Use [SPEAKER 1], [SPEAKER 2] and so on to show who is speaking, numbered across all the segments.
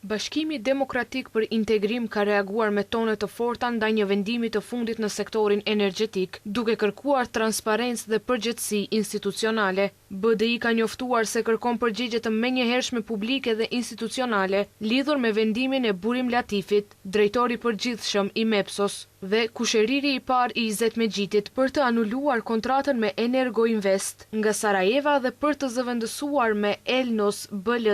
[SPEAKER 1] Bashkimi Demokratik për Integrim ka reaguar me tone të forta ndaj një vendimi të fundit në sektorin energjetik, duke kërkuar transparencë dhe përgjegjësi institucionale. BDI ka njoftuar se kërkon përgjigje të menjëhershme publike dhe institucionale lidhur me vendimin e Burim Latifit, drejtori përgjithshëm i MEPSOS, dhe kushëriri i parë i Izet Megjitit për të anuluar kontratën me Energo Invest nga Sarajeva dhe për të zëvendësuar me Elnos BL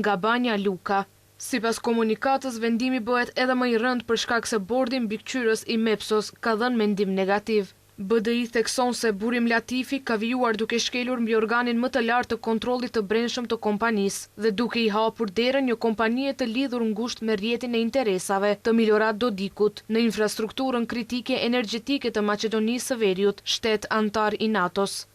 [SPEAKER 1] nga Banja Luka. Sipas komunikatës, vendimi bëhet edhe më i rënd për shkak se bordi mbikëqyrës i MEPSOS ka dhënë mendim negativ. BDI thekson se Burim Latifi ka vijuar duke shkelur mbi organin më të lartë të kontrollit të brendshëm të kompanisë dhe duke i hapur derën një kompanie të lidhur ngushtë me rrjetin e interesave të Milorad Dodikut në infrastrukturën kritike energjetike të Maqedonisë së Veriut, shtet antar i NATO-s.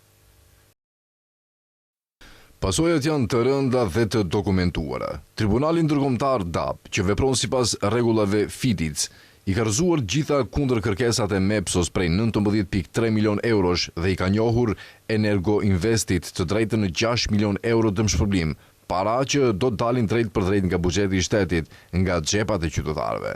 [SPEAKER 2] Pasojat janë të rënda dhe të dokumentuara. Tribunali Ndërkombëtar DAP, që vepron sipas rregullave FIDIC, i ka rrëzuar gjitha kundër kërkesat e MEPSOS prej 19.3 milion eurosh dhe i ka njohur Energo Investit të drejtën në 6 milion euro dëmshpërblim, para që do të dalin drejt për drejt nga buxheti i shtetit, nga xhepat e qytetarëve.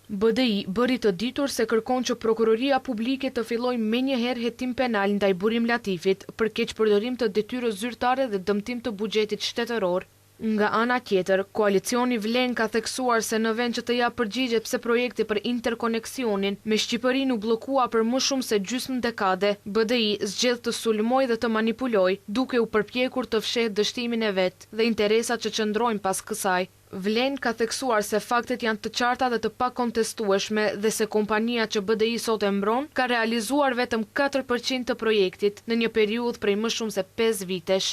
[SPEAKER 1] BDI bëri të ditur se kërkon që prokuroria publike të fillojë menjëherë hetim penal ndaj Burim Latifit për keqpërdorim të detyrës zyrtare dhe dëmtim të buxhetit shtetëror. Nga ana tjetër, koalicioni Vlen ka theksuar se në vend që të japë përgjigje pse projekti për interkoneksionin me Shqipërinë u bllokua për më shumë se gjysmë dekade, BDI zgjedh të sulmojë dhe të manipulojë, duke u përpjekur të fshehë dështimin e vet dhe interesat që qëndrojnë pas kësaj. Vlen ka theksuar se faktet janë të qarta dhe të pakontestueshme dhe se kompania që BDI sot e mbron ka realizuar vetëm 4% të projektit në një periudhë prej më shumë se 5 vitesh.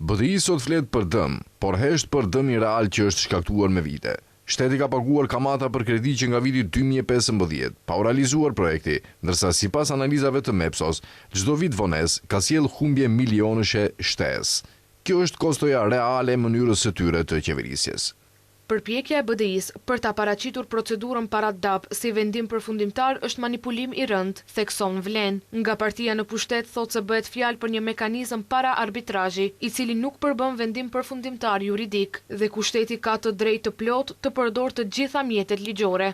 [SPEAKER 2] BDI sot flet për dëm, por hesht për dëmin real që është shkaktuar me vite. Shteti ka paguar kamata për kredi që nga viti 2015 pa u realizuar projekti, ndërsa sipas analizave të MEPSOS, çdo vit vonesë ka sjell humbje milionëshe shtesë. Kjo është kostoja reale e mënyrës së tyre të qeverisjes.
[SPEAKER 1] Përpjekja e BDI-s për ta paraqitur procedurën para DAP si vendim përfundimtar është manipulim i rënd, thekson Vlen. Nga partia në pushtet thotë se bëhet fjalë për një mekanizëm para arbitrazhi, i cili nuk përbën vendim përfundimtar juridik dhe kushteti ka të drejtë të plotë të përdorë të gjitha mjetet ligjore.